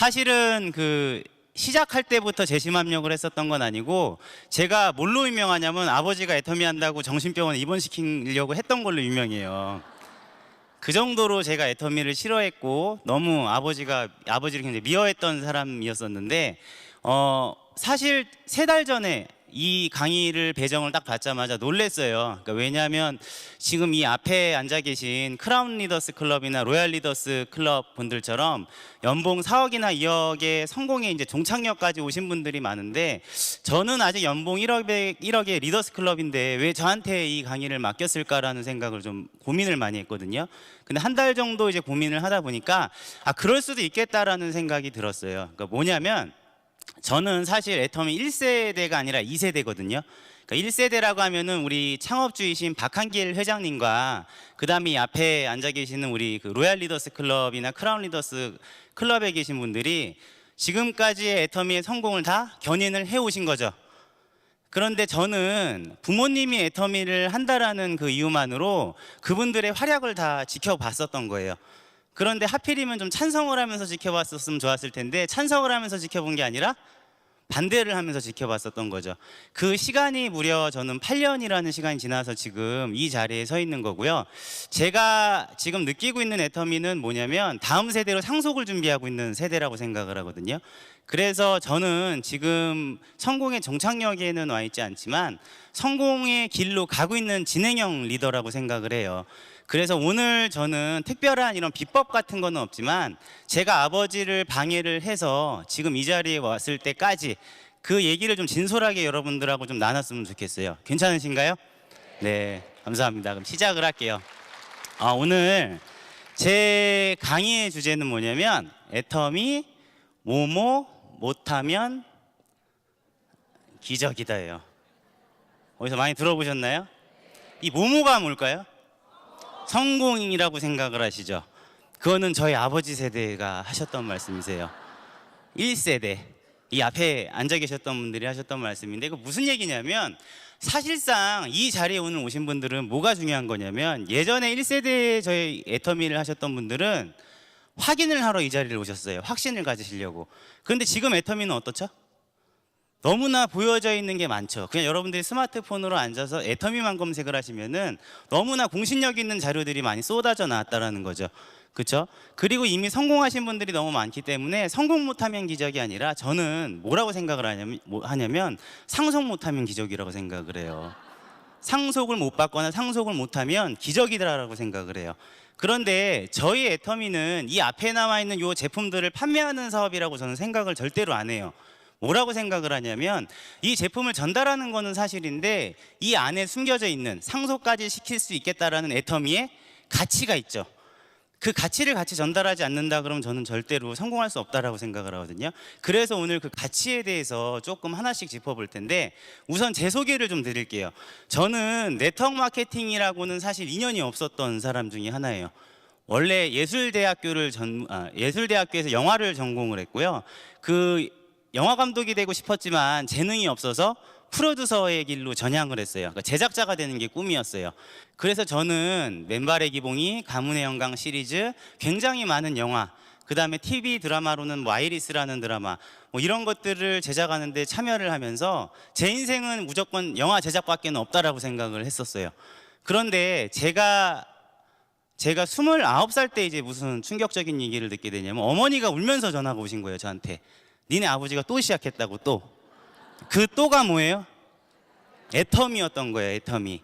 사실은 시작할 때부터 재심합력을 했었던 건 아니고, 제가 뭘로 유명하냐면 아버지가 애터미 한다고 정신병원에 입원시키려고 했던 걸로 유명해요. 그 정도로 제가 애터미를 싫어했고 너무 아버지를 굉장히 미워했던 사람이었었는데, 사실 3달 전에 이 강의를 배정을 딱 받자마자 놀랬어요. 그러니까 왜냐하면 지금 이 앞에 앉아 계신 크라운 리더스 클럽이나 로얄 리더스 클럽 분들처럼 연봉 4억이나 2억의 성공에 이제 종착역까지 오신 분들이 많은데, 저는 아직 연봉 1억의 리더스 클럽인데 왜 저한테 이 강의를 맡겼을까라는 생각을 좀 고민을 많이 했거든요. 근데 한 달 정도 이제 고민을 하다 보니까 그럴 수도 있겠다라는 생각이 들었어요. 그러니까 뭐냐면, 저는 사실 애터미 1세대가 아니라 2세대거든요. 그러니까 1세대라고 하면은 우리 창업주이신 박한길 회장님과 그다음에 이 앞에 앉아 계시는 우리 로얄 리더스 클럽이나 크라운 리더스 클럽에 계신 분들이 지금까지의 애터미의 성공을 다 견인을 해 오신 거죠. 그런데 저는 부모님이 애터미를 한다라는 그 이유만으로 그분들의 활약을 다 지켜봤었던 거예요. 그런데 하필이면 좀 찬성을 하면서 지켜봤었으면 좋았을 텐데, 찬성을 하면서 지켜본 게 아니라 반대를 하면서 지켜봤었던 거죠. 그 시간이 무려 저는 8년이라는 시간이 지나서 지금 이 자리에 서 있는 거고요. 제가 지금 느끼고 있는 애터미는 뭐냐면 다음 세대로 상속을 준비하고 있는 세대라고 생각을 하거든요. 그래서 저는 지금 성공의 종착역에는 와 있지 않지만 성공의 길로 가고 있는 진행형 리더라고 생각을 해요. 그래서 오늘 저는 특별한 이런 비법 같은 거는 없지만, 제가 아버지를 방해를 해서 지금 이 자리에 왔을 때까지 그 얘기를 좀 진솔하게 여러분들하고 좀 나눴으면 좋겠어요. 괜찮으신가요? 네, 감사합니다. 그럼 시작을 할게요. 오늘 제 강의의 주제는 뭐냐면, 애터미 뭐뭐 못하면 기적이다예요. 어디서 많이 들어보셨나요? 이 뭐뭐가 뭘까요? 성공이라고 생각을 하시죠? 그거는 저희 아버지 세대가 하셨던 말씀이세요. 1세대, 이 앞에 앉아 계셨던 분들이 하셨던 말씀인데, 그 무슨 얘기냐면, 사실상 이 자리에 오늘 오신 분들은 뭐가 중요한 거냐면, 예전에 1세대 저희 애터미를 하셨던 분들은 확인을 하러 이 자리를 오셨어요. 확신을 가지시려고. 그런데 지금 애터미는 어떻죠? 너무나 보여져 있는 게 많죠. 그냥 여러분들이 스마트폰으로 앉아서 애터미만 검색을 하시면은 너무나 공신력 있는 자료들이 많이 쏟아져 나왔다라는 거죠. 그렇죠? 그리고 이미 성공하신 분들이 너무 많기 때문에 성공 못하면 기적이 아니라, 저는 뭐라고 생각을 하냐면 상속 못하면 기적이라고 생각을 해요. 상속을 못 받거나 상속을 못하면 기적이다라고 생각을 해요. 그런데 저희 애터미는 이 앞에 나와 있는 이 제품들을 판매하는 사업이라고 저는 생각을 절대로 안 해요. 뭐라고 생각을 하냐면, 이 제품을 전달하는 거는 사실인데 이 안에 숨겨져 있는 상속까지 시킬 수 있겠다라는 애터미의 가치가 있죠. 그 가치를 같이 전달하지 않는다 그러면 저는 절대로 성공할 수 없다라고 생각을 하거든요. 그래서 오늘 그 가치에 대해서 조금 하나씩 짚어볼 텐데, 우선 제 소개를 좀 드릴게요. 저는 네트워크 마케팅이라고는 사실 인연이 없었던 사람 중에 하나예요. 원래 예술대학교에서 영화를 전공을 했고요. 영화 감독이 되고 싶었지만 재능이 없어서 프로듀서의 길로 전향을 했어요. 그러니까 제작자가 되는 게 꿈이었어요. 그래서 저는 맨발의 기봉이, 가문의 영광 시리즈, 굉장히 많은 영화, 그 다음에 TV 드라마로는 아이리스라는 드라마, 이런 것들을 제작하는데 참여를 하면서 제 인생은 무조건 영화 제작밖에 없다라고 생각을 했었어요. 그런데 제가 29살 때 이제 무슨 충격적인 얘기를 듣게 되냐면, 어머니가 울면서 전화가 오신 거예요, 저한테. 니네 아버지가 또 시작했다고. 그 또가 뭐예요? 애터미였던 거예요. 애터미.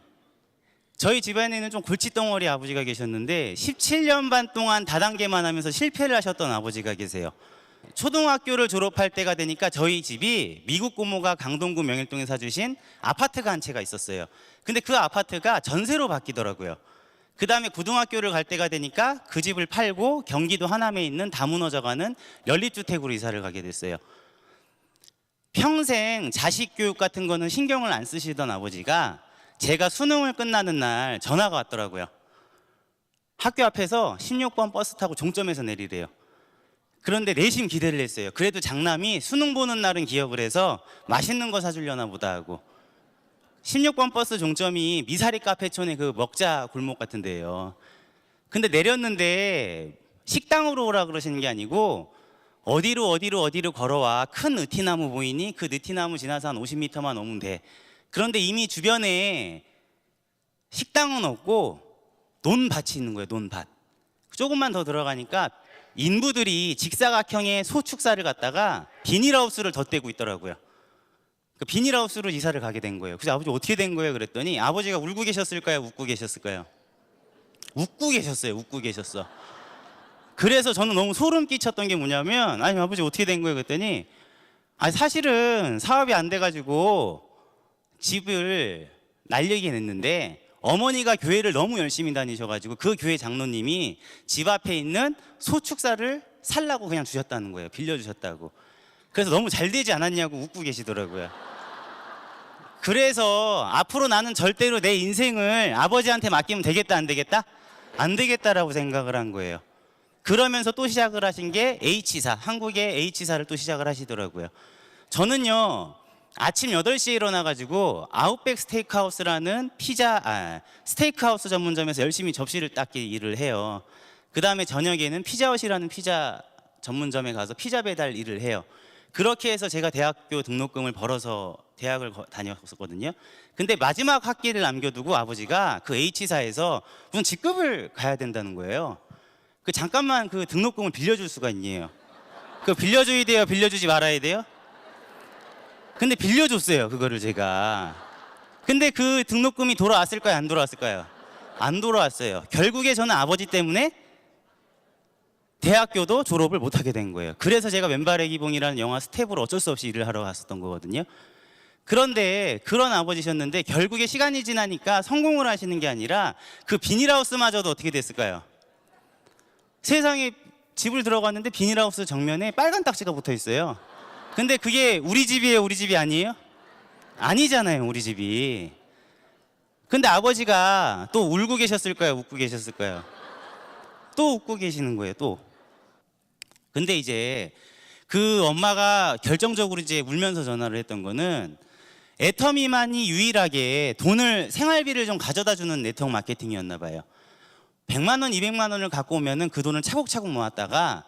저희 집안에는 좀 골칫덩어리 아버지가 계셨는데 17년 반 동안 다단계만 하면서 실패를 하셨던 아버지가 계세요. 초등학교를 졸업할 때가 되니까 저희 집이 미국 고모가 강동구 명일동에 사주신 아파트가 한 채가 있었어요. 근데 그 아파트가 전세로 바뀌더라고요. 그 다음에 고등학교를 갈 때가 되니까 그 집을 팔고 경기도 하남에 있는 다무너져가는 연립주택으로 이사를 가게 됐어요. 평생 자식 교육 같은 거는 신경을 안 쓰시던 아버지가 제가 수능을 끝나는 날 전화가 왔더라고요. 학교 앞에서 16번 버스 타고 종점에서 내리래요. 그런데 내심 기대를 했어요. 그래도 장남이 수능 보는 날은 기억을 해서 맛있는 거 사주려나 보다 하고. 16번 버스 종점이 미사리 카페촌의 그 먹자 골목 같은 데예요. 근데 내렸는데 식당으로 오라 그러시는 게 아니고 어디로 걸어와. 큰 느티나무 보이니? 그 느티나무 지나서 한 50m만 오면 돼. 그런데 이미 주변에 식당은 없고 논밭이 있는 거예요. 논밭. 조금만 더 들어가니까 인부들이 직사각형의 소축사를 갖다가 비닐하우스를 덧대고 있더라고요. 그 비닐하우스로 이사를 가게 된 거예요. 그래서 아버지 어떻게 된 거예요? 그랬더니 아버지가 울고 계셨을까요? 웃고 계셨을까요? 웃고 계셨어요. 웃고 계셨어. 그래서 저는 너무 소름 끼쳤던 게 뭐냐면, 아니 아버지 어떻게 된 거예요? 그랬더니 아니 사실은 사업이 안 돼가지고 집을 날리긴 했는데 어머니가 교회를 너무 열심히 다니셔가지고 그 교회 장로님이 집 앞에 있는 소축사를 살라고 그냥 주셨다는 거예요. 빌려주셨다고. 그래서 너무 잘 되지 않았냐고 웃고 계시더라고요. 그래서 앞으로 나는 절대로 내 인생을 아버지한테 맡기면 되겠다 안 되겠다? 안 되겠다라고 생각을 한 거예요. 그러면서 또 시작을 하신 게 H사, 한국의 H사를 또 시작을 하시더라고요. 저는요 아침 8시에 일어나가지고 아웃백 스테이크하우스라는 스테이크하우스 전문점에서 열심히 접시를 닦기 일을 해요. 그 다음에 저녁에는 피자헛이라는 피자 전문점에 가서 피자 배달 일을 해요. 그렇게 해서 제가 대학교 등록금을 벌어서 대학을 다녔었거든요. 근데 마지막 학기를 남겨두고 아버지가 그 H사에서 무슨 직급을 가야 된다는 거예요. 그 잠깐만 그 등록금을 빌려줄 수가 있니에요. 그 빌려줘야 돼요? 빌려주지 말아야 돼요? 근데 빌려줬어요. 그거를 제가. 근데 그 등록금이 돌아왔을까요? 안 돌아왔을까요? 안 돌아왔어요. 결국에 저는 아버지 때문에 대학교도 졸업을 못하게 된 거예요. 그래서 제가 왼발의 기봉이라는 영화 스텝으로 어쩔 수 없이 일을 하러 갔었던 거거든요. 그런데 그런 아버지셨는데 결국에 시간이 지나니까 성공을 하시는 게 아니라 그 비닐하우스마저도 어떻게 됐을까요? 세상에 집을 들어갔는데 비닐하우스 정면에 빨간 딱지가 붙어 있어요. 근데 그게 우리 집이에요? 우리 집이 아니에요? 아니잖아요. 우리 집이. 근데 아버지가 또 울고 계셨을까요? 웃고 계셨을까요? 또 웃고 계시는 거예요. 또. 근데 이제 그 엄마가 결정적으로 이제 울면서 전화를 했던 거는 애터미만이 유일하게 돈을 생활비를 좀 가져다 주는 네트워크 마케팅이었나 봐요. 100만 원, 200만 원을 갖고 오면은 그 돈을 차곡차곡 모았다가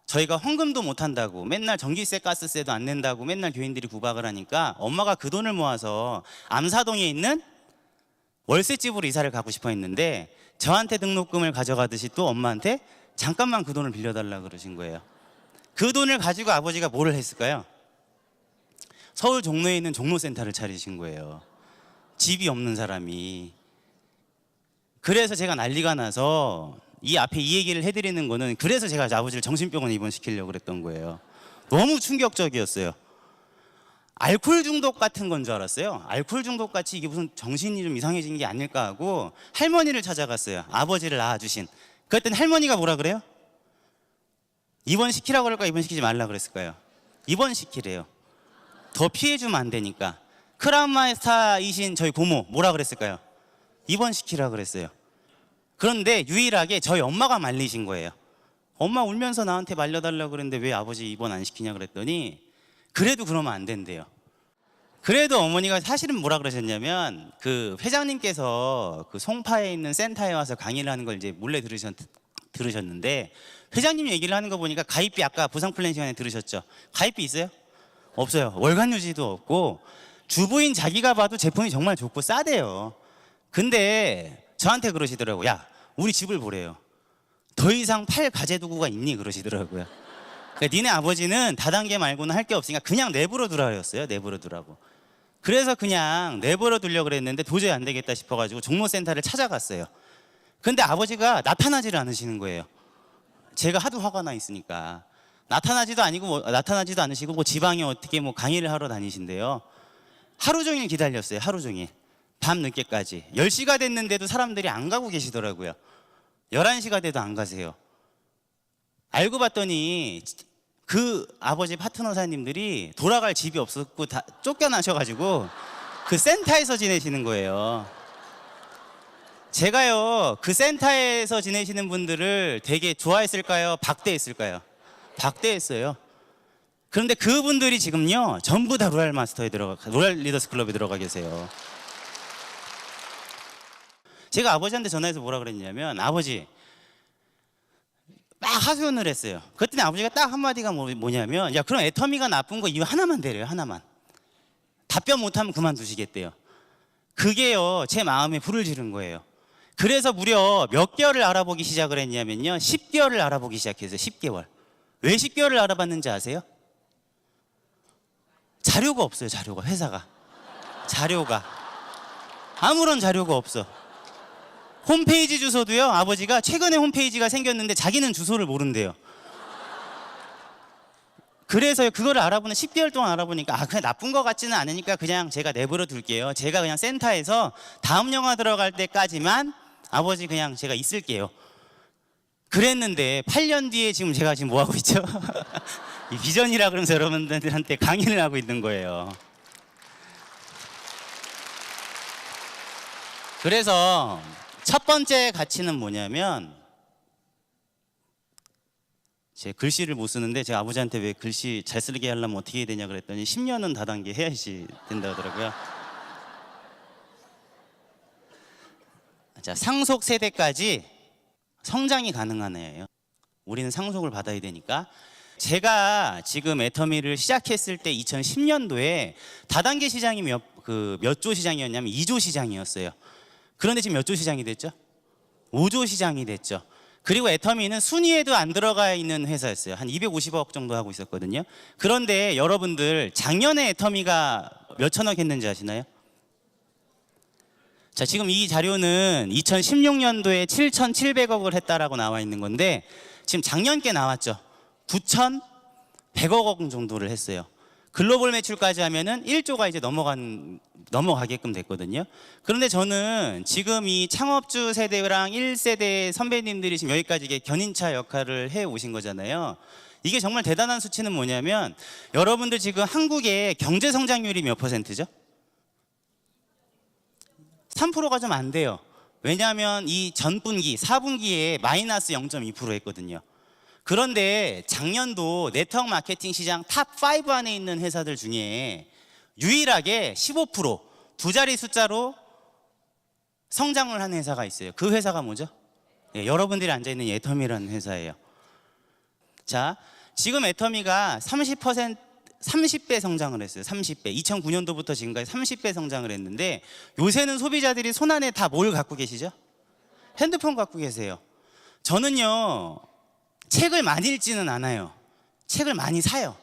저희가 헌금도 못 한다고 맨날 전기세, 가스세도 안 낸다고 맨날 교인들이 구박을 하니까 엄마가 그 돈을 모아서 암사동에 있는 월세집으로 이사를 가고 싶어 했는데 저한테 등록금을 가져가듯이 또 엄마한테 잠깐만 그 돈을 빌려달라 그러신 거예요. 그 돈을 가지고 아버지가 뭐를 했을까요? 서울 종로에 있는 종로센터를 차리신 거예요. 집이 없는 사람이. 그래서 제가 난리가 나서 이 앞에 이 얘기를 해드리는 거는 그래서 제가 아버지를 정신병원에 입원시키려고 그랬던 거예요. 너무 충격적이었어요. 알코올 중독 같은 건 줄 알았어요. 알코올 중독 같이 이게 무슨 정신이 좀 이상해진 게 아닐까 하고 할머니를 찾아갔어요. 아버지를 낳아주신. 그랬더니 할머니가 뭐라 그래요? 입원시키라고 그럴까 입원시키지 말라 그랬을까요? 입원시키래요. 더 피해주면 안 되니까. 크라운마스터이신 저희 고모 뭐라 그랬을까요? 입원시키라 그랬어요. 그런데 유일하게 저희 엄마가 말리신 거예요. 엄마 울면서 나한테 말려달라고 그랬는데 왜 아버지 입원 안 시키냐 그랬더니 그래도 그러면 안 된대요. 그래도 어머니가 사실은 뭐라 그러셨냐면 그 회장님께서 그 송파에 있는 센터에 와서 강의를 하는 걸 이제 몰래 들으셨는데 회장님 얘기를 하는 거 보니까 가입비 아까 보상 플랜 시간에 들으셨죠? 가입비 있어요? 없어요. 월간 유지도 없고 주부인 자기가 봐도 제품이 정말 좋고 싸대요. 근데 저한테 그러시더라고요. 야, 우리 집을 보래요. 더 이상 팔 가재도구가 있니? 그러시더라고요. 그러니까 니네 아버지는 다단계 말고는 할 게 없으니까 그냥 내버려 두라 그랬어요. 내버려 두라고. 그래서 그냥 내버려 두려고 그랬는데 도저히 안 되겠다 싶어가지고 종로센터를 찾아갔어요. 근데 아버지가 나타나지를 않으시는 거예요. 제가 하도 화가 나 있으니까. 나타나지도 않으시고 뭐 지방에 어떻게 뭐 강의를 하러 다니신대요. 하루 종일 기다렸어요. 하루 종일. 밤 늦게까지. 10시가 됐는데도 사람들이 안 가고 계시더라고요. 11시가 돼도 안 가세요. 알고 봤더니 그 아버지 파트너사님들이 돌아갈 집이 없었고 다 쫓겨나셔가지고 그 센터에서 지내시는 거예요. 제가요 그 센터에서 지내시는 분들을 되게 좋아했을까요? 박대했을까요? 박대했어요. 그런데 그분들이 지금요 전부 다 로얄 리더스 클럽에 들어가 계세요. 제가 아버지한테 전화해서 뭐라 그랬냐면 아버지 막 하소연을 했어요. 그랬더니 아버지가 딱 한마디가 뭐냐면, 야, 그럼 애터미가 나쁜 거 이유 하나만 대래요. 하나만. 답변 못하면 그만두시겠대요. 그게요, 제 마음에 불을 지른 거예요. 그래서 무려 몇 개월을 알아보기 시작을 했냐면요, 10개월을 알아보기 시작했어요. 10개월. 왜 10개월을 알아봤는지 아세요? 자료가 없어요. 자료가. 회사가 자료가 아무런 자료가 없어. 홈페이지 주소도요, 아버지가 최근에 홈페이지가 생겼는데 자기는 주소를 모른대요. 그래서 그거를 알아보는 10개월 동안 알아보니까 그냥 나쁜 거 같지는 않으니까 그냥 제가 내버려 둘게요. 제가 그냥 센터에서 다음 영화 들어갈 때까지만 아버지 그냥 제가 있을게요. 그랬는데 8년 뒤에 지금 제가 지금 뭐 하고 있죠? 이 비전이라 그러면서 여러분들한테 강의를 하고 있는 거예요. 그래서 첫 번째 가치는 뭐냐면, 제 글씨를 못 쓰는데 제가 아버지한테 왜 글씨 잘 쓰게 하려면 어떻게 해야 되냐 그랬더니 10년은 다단계 해야지 된다 하더라고요. 자, 상속 세대까지 성장이 가능한 애예요. 우리는 상속을 받아야 되니까. 제가 지금 애터미를 시작했을 때 2010년도에 다단계 시장이 몇 조 시장이었냐면 2조 시장이었어요. 그런데 지금 몇 조 시장이 됐죠? 5조 시장이 됐죠. 그리고 애터미는 순위에도 안 들어가 있는 회사였어요. 한 250억 정도 하고 있었거든요. 그런데 여러분들 작년에 애터미가 몇 천억 했는지 아시나요? 자, 지금 이 자료는 2016년도에 7,700억을 했다라고 나와 있는 건데, 지금 작년께 나왔죠. 9,100억 원 정도를 했어요. 글로벌 매출까지 하면은 1조가 이제 넘어가게끔 됐거든요. 그런데 저는 지금 이 창업주 세대랑 1세대 선배님들이 지금 여기까지 이게 견인차 역할을 해 오신 거잖아요. 이게 정말 대단한 수치는 뭐냐면, 여러분들 지금 한국의 경제 성장률이 몇 %죠? 3%가 좀 안 돼요. 왜냐하면 이 전분기, 4분기에 마이너스 0.2% 했거든요. 그런데 작년도 네트워크 마케팅 시장 탑5 안에 있는 회사들 중에 유일하게 15%, 두 자리 숫자로 성장을 한 회사가 있어요. 그 회사가 뭐죠? 네, 여러분들이 앉아있는 애터미라는 회사예요. 자, 지금 애터미가 30배 성장을 했어요. 30배. 2009년도부터 지금까지 30배 성장을 했는데, 요새는 소비자들이 손안에 다 뭘 갖고 계시죠? 핸드폰 갖고 계세요. 저는요, 책을 많이 읽지는 않아요. 책을 많이 사요.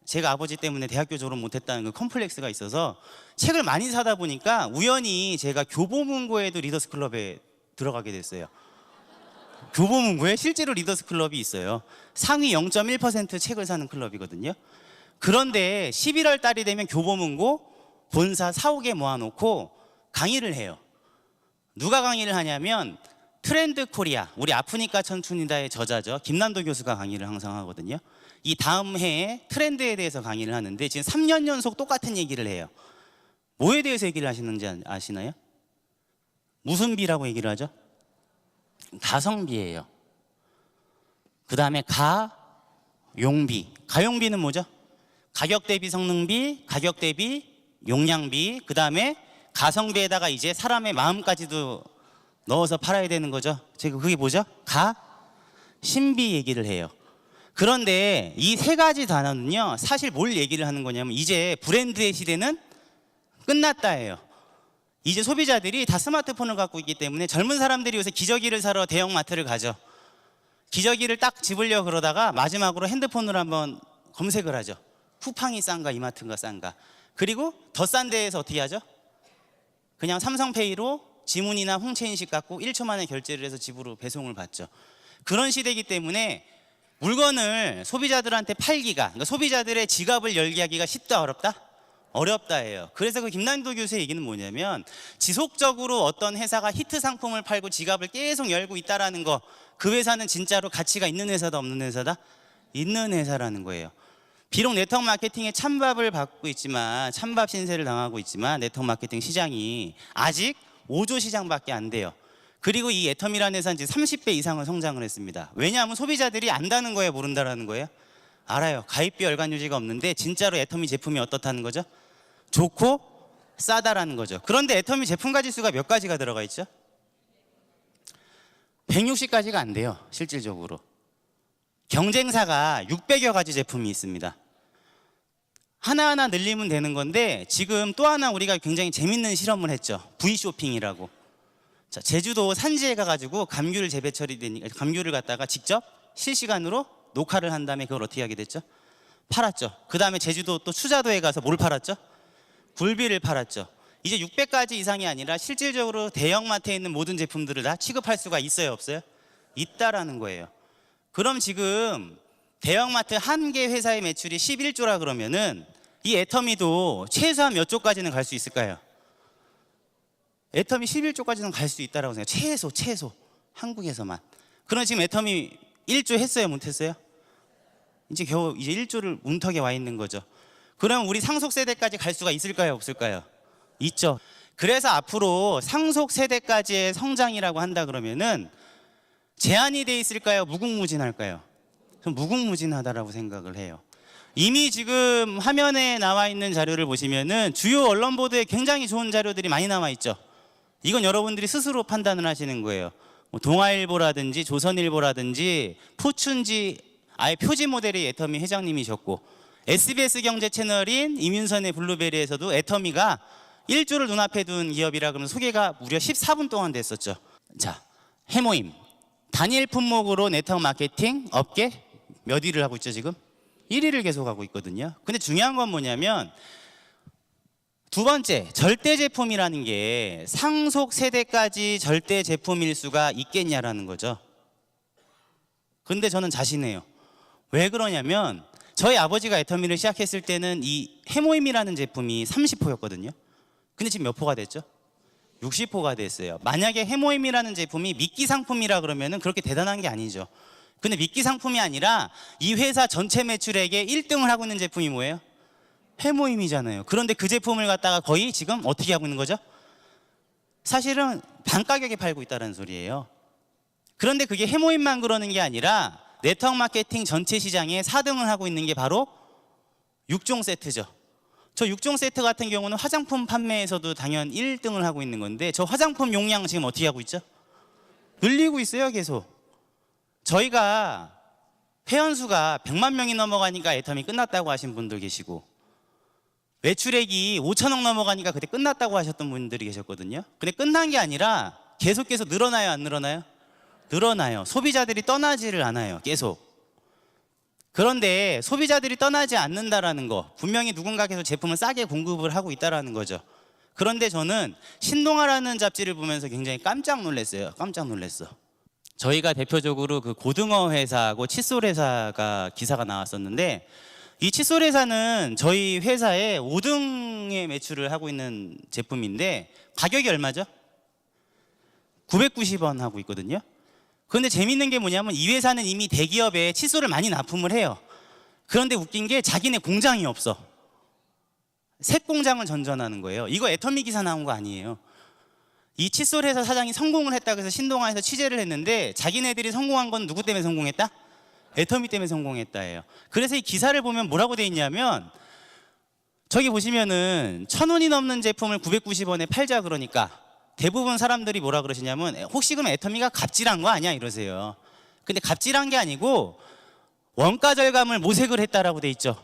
제가 아버지 때문에 대학교 졸업 못했다는 그 컴플렉스가 있어서 책을 많이 사다 보니까 우연히 제가 교보문고에도 리더스 클럽에 들어가게 됐어요. 교보문고에 실제로 리더스 클럽이 있어요. 상위 0.1% 책을 사는 클럽이거든요. 그런데 11월 달이 되면 교보문고 본사 4, 5개 모아놓고 강의를 해요. 누가 강의를 하냐면 트렌드 코리아, 우리 아프니까 천춘이다의 저자죠. 김난도 교수가 강의를 항상 하거든요. 이 다음 해에 트렌드에 대해서 강의를 하는데 지금 3년 연속 똑같은 얘기를 해요. 뭐에 대해서 얘기를 하시는지 아시나요? 무슨 비라고 얘기를 하죠? 가성비예요. 그 다음에 가용비. 가용비는 뭐죠? 가격 대비 성능비, 가격 대비 용량비, 그 다음에 가성비에다가 이제 사람의 마음까지도 넣어서 팔아야 되는 거죠. 제가 그게 뭐죠? 신비 얘기를 해요. 그런데 이 세 가지 단어는요, 사실 뭘 얘기를 하는 거냐면 이제 브랜드의 시대는 끝났다예요. 이제 소비자들이 다 스마트폰을 갖고 있기 때문에 젊은 사람들이 요새 기저귀를 사러 대형마트를 가죠. 기저귀를 딱 집으려고 그러다가 마지막으로 핸드폰으로 한번 검색을 하죠. 쿠팡이 싼가 이마트가 싼가. 그리고 더 싼 데에서 어떻게 하죠? 그냥 삼성페이로 지문이나 홍채 인식 갖고 1초 만에 결제를 해서 집으로 배송을 받죠. 그런 시대이기 때문에 물건을 소비자들한테 팔기가, 그러니까 소비자들의 지갑을 열게 하기가 쉽다 어렵다? 어렵다예요. 그래서 그 김난도 교수의 얘기는 뭐냐면, 지속적으로 어떤 회사가 히트 상품을 팔고 지갑을 계속 열고 있다라는 거, 그 회사는 진짜로 가치가 있는 회사다 없는 회사다? 있는 회사라는 거예요. 비록 네트워크 마케팅에 찬밥을 받고 있지만, 찬밥 신세를 당하고 있지만 네트워크 마케팅 시장이 아직 5조 시장밖에 안 돼요. 그리고 이 애터미라는 회사는 지금 30배 이상을 성장을 했습니다. 왜냐하면 소비자들이 안다는 거예요, 모른다라는 거예요? 알아요. 가입비 연간 유지가 없는데 진짜로 애터미 제품이 어떻다는 거죠? 좋고 싸다라는 거죠. 그런데 애터미 제품 가지수가 몇 가지가 들어가 있죠? 160가지가 안 돼요, 실질적으로. 경쟁사가 600여 가지 제품이 있습니다. 하나하나 늘리면 되는 건데 지금 또 하나 우리가 굉장히 재밌는 실험을 했죠. V쇼핑이라고. 자, 제주도 산지에 가가지고 감귤 재배 처리되니까 감귤을 갖다가 직접 실시간으로 녹화를 한 다음에 그걸 어떻게 하게 됐죠? 팔았죠. 그 다음에 제주도 또 추자도에 가서 뭘 팔았죠? 굴비를 팔았죠. 이제 600가지 이상이 아니라 실질적으로 대형마트에 있는 모든 제품들을 다 취급할 수가 있어요, 없어요? 있다라는 거예요. 그럼 지금 대형마트 한 개 회사의 매출이 11조라 그러면은 이 애터미도 최소한 몇 조까지는 갈 수 있을까요? 애터미 11조까지는 갈 수 있다라고 생각해요. 최소 한국에서만. 그럼 지금 애터미 1조 했어요, 못 했어요? 이제 겨우 이제 1조를 문턱에 와 있는 거죠. 그럼 우리 상속 세대까지 갈 수가 있을까요, 없을까요? 있죠. 그래서 앞으로 상속 세대까지의 성장이라고 한다 그러면은 제한이 돼 있을까요, 무궁무진할까요? 전 무궁무진하다라고 생각을 해요. 이미 지금 화면에 나와 있는 자료를 보시면은 주요 언론 보도에 굉장히 좋은 자료들이 많이 나와 있죠. 이건 여러분들이 스스로 판단을 하시는 거예요. 뭐 동아일보라든지 조선일보라든지 포춘지 아예 표지 모델이 애터미 회장님이셨고, SBS 경제 채널인 이민선의 블루베리에서도 애터미가 1조를 눈앞에 둔 기업이라 그러면 소개가 무려 14분 동안 됐었죠. 자, 해모임 단일 품목으로 네트워크 마케팅 업계 몇 위를 하고 있죠 지금? 1위를 계속하고 있거든요. 근데 중요한 건 뭐냐면 두 번째, 절대 제품이라는 게 상속 세대까지 절대 제품일 수가 있겠냐라는 거죠. 근데 저는 자신해요. 왜 그러냐면 저희 아버지가 애터미를 시작했을 때는 이 해모임이라는 제품이 30호였거든요. 근데 지금 몇 호가 됐죠? 60호가 됐어요. 만약에 해모임이라는 제품이 미끼 상품이라 그러면은 그렇게 대단한 게 아니죠. 근데 미끼 상품이 아니라 이 회사 전체 매출액의 1등을 하고 있는 제품이 뭐예요? 해모임이잖아요. 그런데 그 제품을 갖다가 거의 지금 어떻게 하고 있는 거죠? 사실은 반가격에 팔고 있다는 소리예요. 그런데 그게 해모임만 그러는 게 아니라 네트워크 마케팅 전체 시장에 4등을 하고 있는 게 바로 6종 세트죠. 저 6종 세트 같은 경우는 화장품 판매에서도 당연 1등을 하고 있는 건데 저 화장품 용량 지금 어떻게 하고 있죠? 늘리고 있어요, 계속. 저희가 회원수가 100만 명이 넘어가니까 애터미 끝났다고 하신 분들 계시고, 매출액이 5천억 넘어가니까 그때 끝났다고 하셨던 분들이 계셨거든요. 근데 끝난 게 아니라 계속 늘어나요, 안 늘어나요? 늘어나요. 소비자들이 떠나지를 않아요, 계속. 그런데 소비자들이 떠나지 않는다라는 거, 분명히 누군가께서 제품을 싸게 공급을 하고 있다라는 거죠. 그런데 저는 신동아라는 잡지를 보면서 굉장히 깜짝 놀랐어요. 깜짝 놀랐어. 저희가 대표적으로 그 고등어 회사하고 칫솔 회사가 기사가 나왔었는데, 이 칫솔 회사는 저희 회사의 5등의 매출을 하고 있는 제품인데 가격이 얼마죠? 990원 하고 있거든요. 그런데 재밌는 게 뭐냐면 이 회사는 이미 대기업에 칫솔을 많이 납품을 해요. 그런데 웃긴 게 자기네 공장이 없어. 새 공장을 전전하는 거예요. 이거 애터미 기사 나온 거 아니에요. 이 칫솔 회사 사장이 성공을 했다고 해서 신동아에서 취재를 했는데 자기네들이 성공한 건 누구 때문에 성공했다? 애터미 때문에 성공했다예요. 그래서 이 기사를 보면 뭐라고 돼 있냐면, 저기 보시면은 1,000원이 넘는 제품을 990원에 팔자 그러니까 대부분 사람들이 뭐라 그러시냐면 혹시 그럼 애터미가 갑질한 거 아니야 이러세요. 근데 갑질한 게 아니고 원가 절감을 모색을 했다라고 돼 있죠.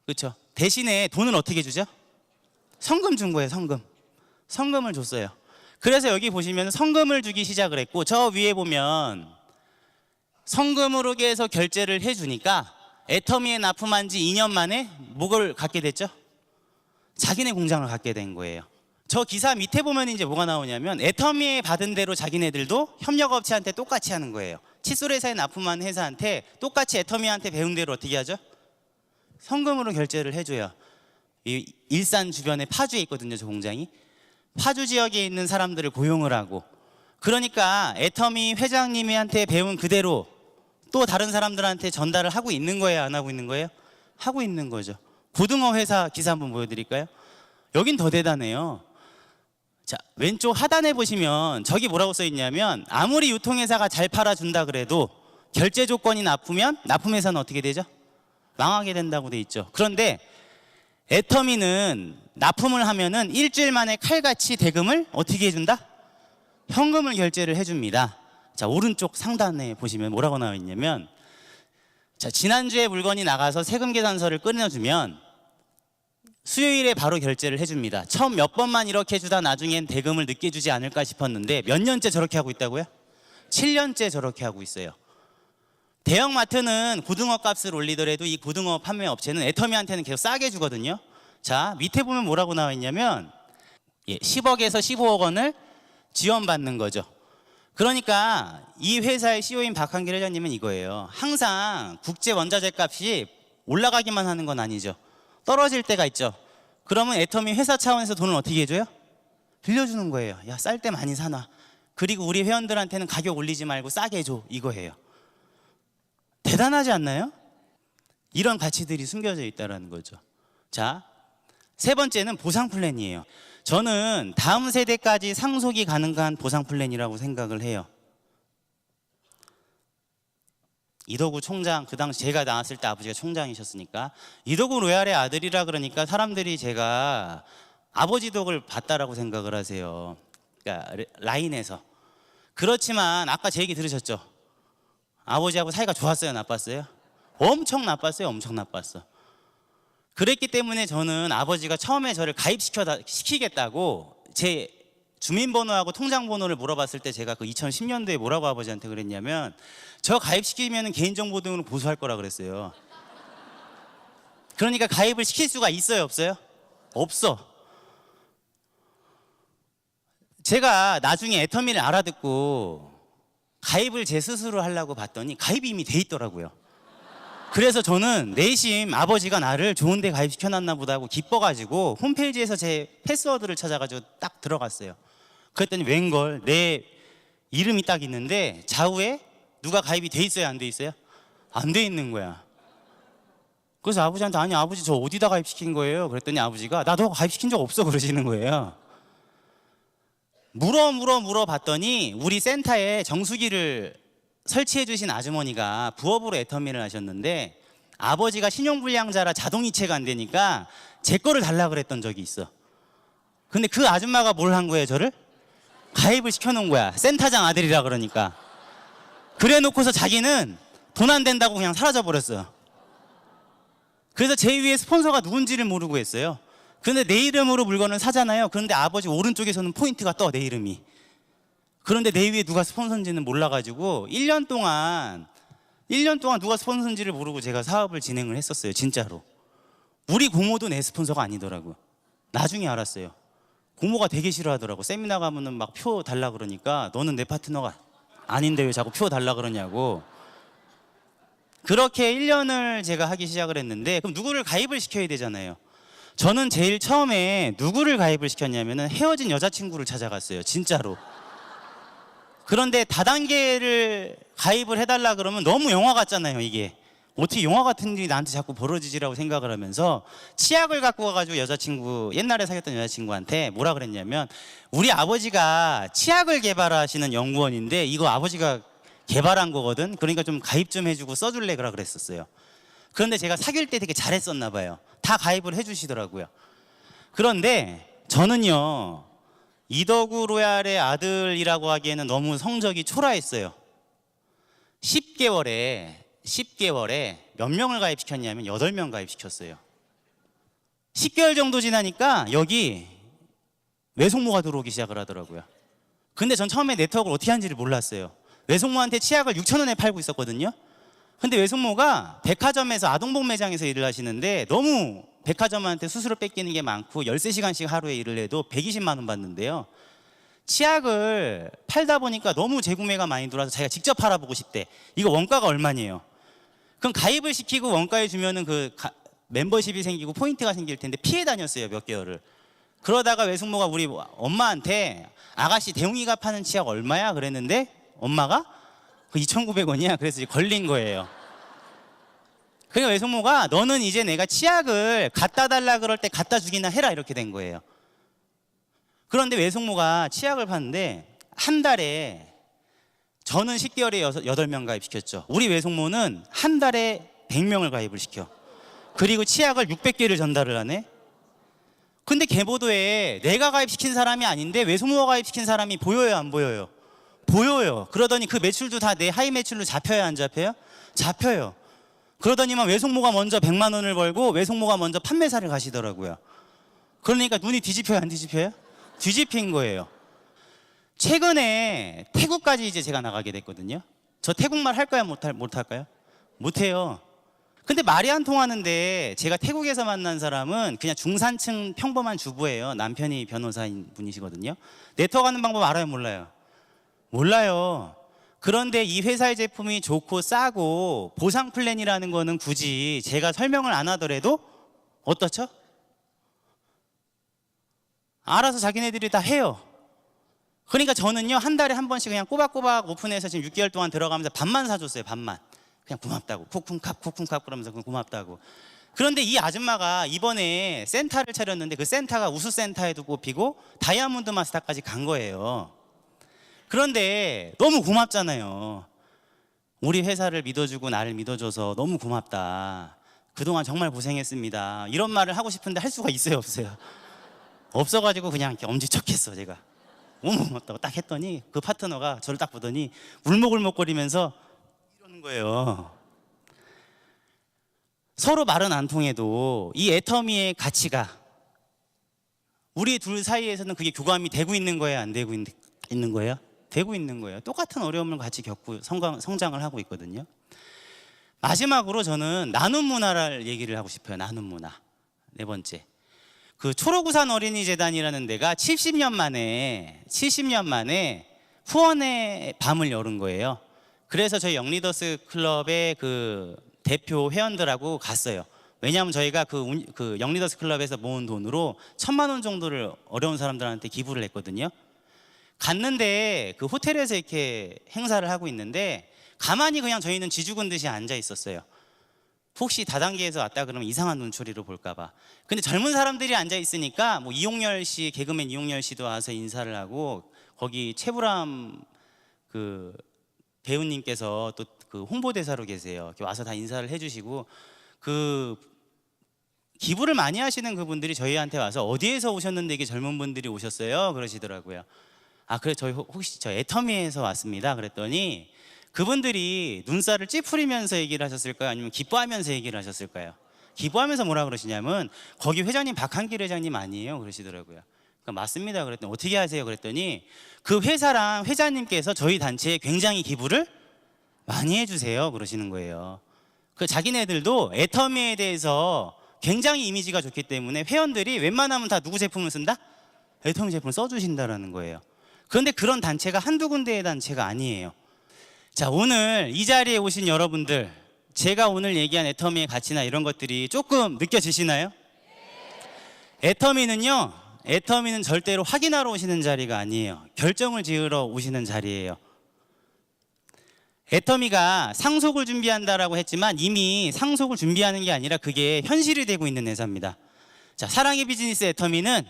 그렇죠? 대신에 돈을 어떻게 주죠? 성금 준 거예요, 성금. 성금을 줬어요. 그래서 여기 보시면 성금을 주기 시작을 했고, 저 위에 보면 성금으로 해서 결제를 해주니까 애터미에 납품한 지 2년 만에 뭐를 갖게 됐죠? 자기네 공장을 갖게 된 거예요. 저 기사 밑에 보면 이제 뭐가 나오냐면 애터미에 받은 대로 자기네들도 협력업체한테 똑같이 하는 거예요. 칫솔 회사에 납품한 회사한테 똑같이 애터미한테 배운 대로 어떻게 하죠? 성금으로 결제를 해줘요. 이 일산 주변에 파주에 있거든요, 저 공장이. 파주 지역에 있는 사람들을 고용을 하고, 그러니까 애터미 회장님한테 배운 그대로 또 다른 사람들한테 전달을 하고 있는 거예요, 안 하고 있는 거예요? 하고 있는 거죠. 고등어 회사 기사 한번 보여드릴까요? 여긴 더 대단해요. 자, 왼쪽 하단에 보시면 저기 뭐라고 써 있냐면, 아무리 유통회사가 잘 팔아준다 그래도 결제 조건이 나쁘면 납품회사는 어떻게 되죠? 망하게 된다고 돼 있죠. 그런데 애터미는 납품을 하면은 일주일 만에 칼같이 대금을 어떻게 해준다? 현금을 결제를 해줍니다. 자, 오른쪽 상단에 보시면 뭐라고 나와 있냐면, 자, 지난주에 물건이 나가서 세금 계산서를 끊어주면 수요일에 바로 결제를 해줍니다. 처음 몇 번만 이렇게 해주다 나중엔 대금을 늦게 주지 않을까 싶었는데 몇 년째 저렇게 하고 있다고요? 7년째 저렇게 하고 있어요. 대형마트는 고등어 값을 올리더라도 이 고등어 판매 업체는 애터미한테는 계속 싸게 주거든요. 자, 밑에 보면 뭐라고 나와 있냐면 10억에서 15억 원을 지원받는 거죠. 그러니까 이 회사의 CEO인 박한길 회장님은 이거예요. 항상 국제 원자재 값이 올라가기만 하는 건 아니죠. 떨어질 때가 있죠. 그러면 애터미 회사 차원에서 돈을 어떻게 해줘요? 빌려주는 거예요. 야, 쌀 때 많이 사놔. 그리고 우리 회원들한테는 가격 올리지 말고 싸게 줘. 이거예요. 대단하지 않나요? 이런 가치들이 숨겨져 있다는 거죠. 자, 세 번째는 보상 플랜이에요. 저는 다음 세대까지 상속이 가능한 보상 플랜이라고 생각을 해요. 이덕우 총장, 그 당시 제가 나왔을 때 아버지가 총장이셨으니까 이덕우 로얄의 아들이라 그러니까 사람들이 제가 아버지 덕을 봤다라고 생각을 하세요. 그러니까 라인에서. 그렇지만 아까 제 얘기 들으셨죠? 아버지하고 사이가 좋았어요, 나빴어요? 엄청 나빴어요, 엄청 나빴어. 그랬기 때문에 저는 아버지가 처음에 저를 가입시키겠다고 제 주민번호하고 통장번호를 물어봤을 때 제가 그 2010년도에 뭐라고 아버지한테 그랬냐면 저 가입시키면 개인정보 등으로 보수할 거라 그랬어요. 그러니까 가입을 시킬 수가 있어요, 없어요? 없어. 제가 나중에 애터미를 알아듣고 가입을 제 스스로 하려고 봤더니 가입이 이미 돼 있더라고요. 그래서 저는 내심 아버지가 나를 좋은 데 가입시켜놨나 보다 하고 기뻐가지고 홈페이지에서 제 패스워드를 찾아가지고 딱 들어갔어요. 그랬더니 웬걸 내 이름이 딱 있는데 좌우에 누가 가입이 돼 있어요, 안 돼 있어요? 안 돼 있는 거야. 그래서 아버지한테 아니 아버지 저 어디다 가입시킨 거예요? 그랬더니 아버지가 나 너 가입시킨 적 없어 그러시는 거예요. 물어봤더니 우리 센터에 정수기를 설치해 주신 아주머니가 부업으로 애터미를 하셨는데 아버지가 신용불량자라 자동이체가 안 되니까 제 거를 달라 그랬던 적이 있어. 근데 그 아줌마가 뭘 한 거예요, 저를? 가입을 시켜놓은 거야. 센터장 아들이라 그러니까. 그래 놓고서 자기는 돈 안 된다고 그냥 사라져 버렸어요. 그래서 제 위에 스폰서가 누군지를 모르고 했어요. 근데 내 이름으로 물건을 사잖아요. 그런데 아버지 오른쪽에서는 포인트가 떠, 내 이름이. 그런데 내 위에 누가 스폰서인지는 몰라가지고 1년 동안 누가 스폰서인지를 모르고 제가 사업을 진행을 했었어요, 진짜로. 우리 고모도 내 스폰서가 아니더라고요. 나중에 알았어요. 고모가 되게 싫어하더라고. 세미나 가면은 막 표 달라 그러니까 너는 내 파트너가 아닌데 왜 자꾸 표 달라 그러냐고. 그렇게 1년을 제가 하기 시작을 했는데 그럼 누구를 가입을 시켜야 되잖아요. 저는 제일 처음에 누구를 가입을 시켰냐면은 헤어진 여자친구를 찾아갔어요, 진짜로. 그런데 다단계를 가입을 해달라 그러면 너무 영화 같잖아요, 이게. 어떻게 영화 같은 일이 나한테 자꾸 벌어지지라고 생각을 하면서 치약을 갖고 가가지고 여자친구, 옛날에 사귀었던 여자친구한테 뭐라 그랬냐면 우리 아버지가 치약을 개발하시는 연구원인데 이거 아버지가 개발한 거거든. 그러니까 좀 가입 좀 해주고 써줄래 그라 그랬었어요. 그런데 제가 사귈 때 되게 잘했었나 봐요. 다 가입을 해주시더라고요. 그런데 저는요, 이덕우 로얄의 아들이라고 하기에는 너무 성적이 초라했어요. 10개월에 몇 명을 가입시켰냐면 8명 가입시켰어요. 10개월 정도 지나니까 여기 외숙모가 들어오기 시작을 하더라고요. 근데 전 처음에 네트워크를 어떻게 하는지를 몰랐어요. 외숙모한테 치약을 6,000원에 팔고 있었거든요. 근데 외숙모가 백화점에서 아동복 매장에서 일을 하시는데 너무 백화점한테 수수료 뺏기는 게 많고 13시간씩 하루에 일을 해도 120만 원 받는데요. 치약을 팔다 보니까 너무 재구매가 많이 들어와서 자기가 직접 팔아보고 싶대. 이거 원가가 얼마냐요? 그럼 가입을 시키고 원가에 주면은 멤버십이 생기고 포인트가 생길 텐데 피해 다녔어요, 몇 개월을. 그러다가 외숙모가 우리 엄마한테 아가씨 대웅이가 파는 치약 얼마야? 그랬는데 엄마가 그 2,900원이야. 그래서 걸린 거예요. 그러니까 외숙모가 너는 이제 내가 치약을 갖다 달라 그럴 때 갖다 주기나 해라 이렇게 된 거예요. 그런데 외숙모가 치약을 파는데 한 달에 저는 10개월에 8명 가입시켰죠. 우리 외숙모는 한 달에 100명을 가입을 시켜. 그리고 치약을 600개를 전달을 하네. 근데 개보도에 내가 가입시킨 사람이 아닌데 외숙모가 가입시킨 사람이 보여요, 안 보여요? 보여요. 그러더니 그 매출도 다 내 하이 매출로 잡혀야 안 잡혀요? 잡혀요. 그러더니만 외숙모가 먼저 100만 원을 벌고 외숙모가 먼저 판매사를 가시더라고요. 그러니까 눈이 뒤집혀요, 안 뒤집혀요? 뒤집힌 거예요. 최근에 태국까지 이제 제가 나가게 됐거든요. 저 태국말 할까요? 못할까요? 못해요. 근데 말이 안 통하는데 제가 태국에서 만난 사람은 그냥 중산층 평범한 주부예요. 남편이 변호사인 분이시거든요. 네트워크하는 방법 알아요? 몰라요? 몰라요. 그런데 이 회사의 제품이 좋고 싸고 보상 플랜이라는 거는 굳이 제가 설명을 안 하더라도 어떻죠? 알아서 자기네들이 다 해요. 그러니까 저는요, 한 달에 한 번씩 그냥 꼬박꼬박 오픈해서 지금 6개월 동안 들어가면서 밥만 사줬어요. 밥만. 그냥 고맙다고. 쿵쿵캅 그러면서 고맙다고. 그런데 이 아줌마가 이번에 센터를 차렸는데 그 센터가 우수센터에도 꼽히고 다이아몬드 마스터까지 간 거예요. 그런데 너무 고맙잖아요. 우리 회사를 믿어주고 나를 믿어줘서 너무 고맙다. 그동안 정말 고생했습니다. 이런 말을 하고 싶은데 할 수가 있어요, 없어요? 없어가지고 그냥 이렇게 엄지척했어, 제가. 너무 고맙다고 딱 했더니 그 파트너가 저를 딱 보더니 울먹울먹거리면서 이러는 거예요. 서로 말은 안 통해도 이 애터미의 가치가 우리 둘 사이에서는 그게 교감이 되고 있는 거예요, 안 되고 있는 거예요? 되고 있는 거예요. 똑같은 어려움을 같이 겪고 성장을 하고 있거든요. 마지막으로 저는 나눔 문화를 얘기를 하고 싶어요. 나눔 문화. 네 번째. 그 초록우산 어린이재단이라는 데가 70년 만에 후원의 밤을 여는 거예요. 그래서 저희 영리더스 클럽의 그 대표 회원들하고 갔어요. 왜냐하면 저희가 그 영리더스 클럽에서 모은 돈으로 1,000만 원 정도를 어려운 사람들한테 기부를 했거든요. 갔는데 그 호텔에서 이렇게 행사를 하고 있는데 가만히 그냥 저희는 쥐죽은 듯이 앉아 있었어요. 혹시 다단계에서 왔다 그러면 이상한 눈초리로 볼까봐. 근데 젊은 사람들이 앉아 있으니까 뭐 이용열 씨, 개그맨 이용열 씨도 와서 인사를 하고 거기 최불암 그 배우님께서 또 그 홍보대사로 계세요. 이렇게 와서 다 인사를 해주시고 그 기부를 많이 하시는 그분들이 저희한테 와서 어디에서 오셨는데 이게 젊은 분들이 오셨어요? 그러시더라고요. 아, 그래 저희 혹시 저 애터미에서 왔습니다. 그랬더니 그분들이 눈살을 찌푸리면서 얘기를 하셨을까요? 아니면 기뻐하면서 얘기를 하셨을까요? 기뻐하면서 뭐라 그러시냐면 거기 회장님 박한길 회장님 아니에요? 그러시더라고요. 그러니까 맞습니다. 그랬더니 어떻게 하세요? 그랬더니 그 회사랑 회장님께서 저희 단체에 굉장히 기부를 많이 해주세요. 그러시는 거예요. 그 자기네들도 애터미에 대해서 굉장히 이미지가 좋기 때문에 회원들이 웬만하면 다 누구 제품을 쓴다? 애터미 제품을 써주신다라는 거예요. 그런데 그런 단체가 한두 군데의 단체가 아니에요. 자, 오늘 이 자리에 오신 여러분들, 제가 오늘 얘기한 애터미의 가치나 이런 것들이 조금 느껴지시나요? 애터미는 절대로 확인하러 오시는 자리가 아니에요. 결정을 지으러 오시는 자리예요. 애터미가 상속을 준비한다라고 했지만 이미 상속을 준비하는 게 아니라 그게 현실이 되고 있는 회사입니다. 자, 사랑의 비즈니스 애터미는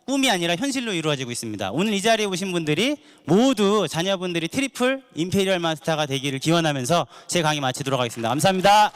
꿈이 아니라 현실로 이루어지고 있습니다. 오늘 이 자리에 오신 분들이 모두 자녀분들이 트리플 임페리얼 마스터가 되기를 기원하면서 제 강의 마치도록 하겠습니다. 감사합니다.